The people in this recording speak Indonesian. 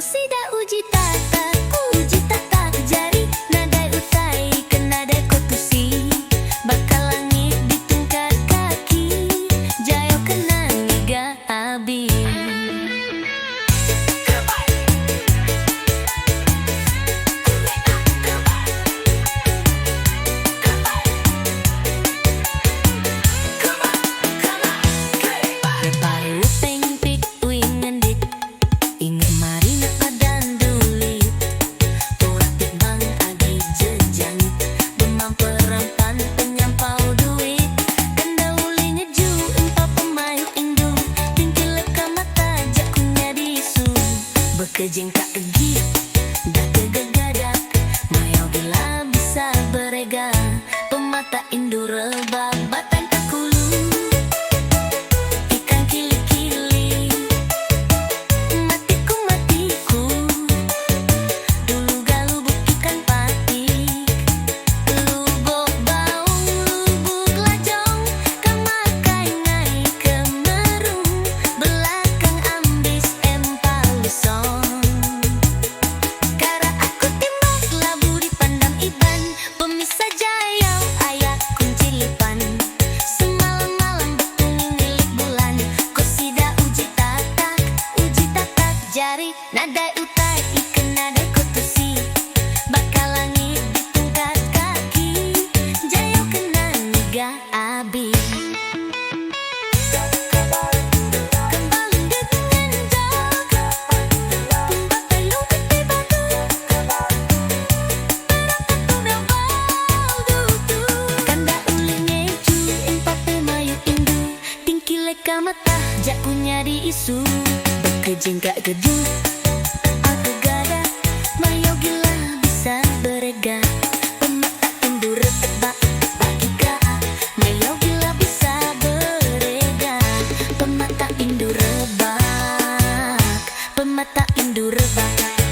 Kusida uji tata jari nadai utai ke nadai kotusi bakal langit di tingkat kaki jayo kena niga abi. Kejeng tak egi, dah kegagadak, mayau gila bisa berega, pemata indu rebab batang takulu, ikan kili-kili, matiku, dulu galubuk ikan patik, lubuk baung, lubuk lajong, kamar kaingai kemerung, belakang ambis empal lusong. Jari nadai utai ikan nadai kotusi bakal langit di tingkat kaki jayo kena niga abi. Kembali dengan jaga pembatayung kete batu perang aku dutu kanda ulinge cu empat pemayu indu tingki leka mata jak punya di isu kejeng kak gedung aku gada mayau gila bisa berega pemata indu rebak bagika mayau gila bisa berega pemata indu rebak pemata indu rebak.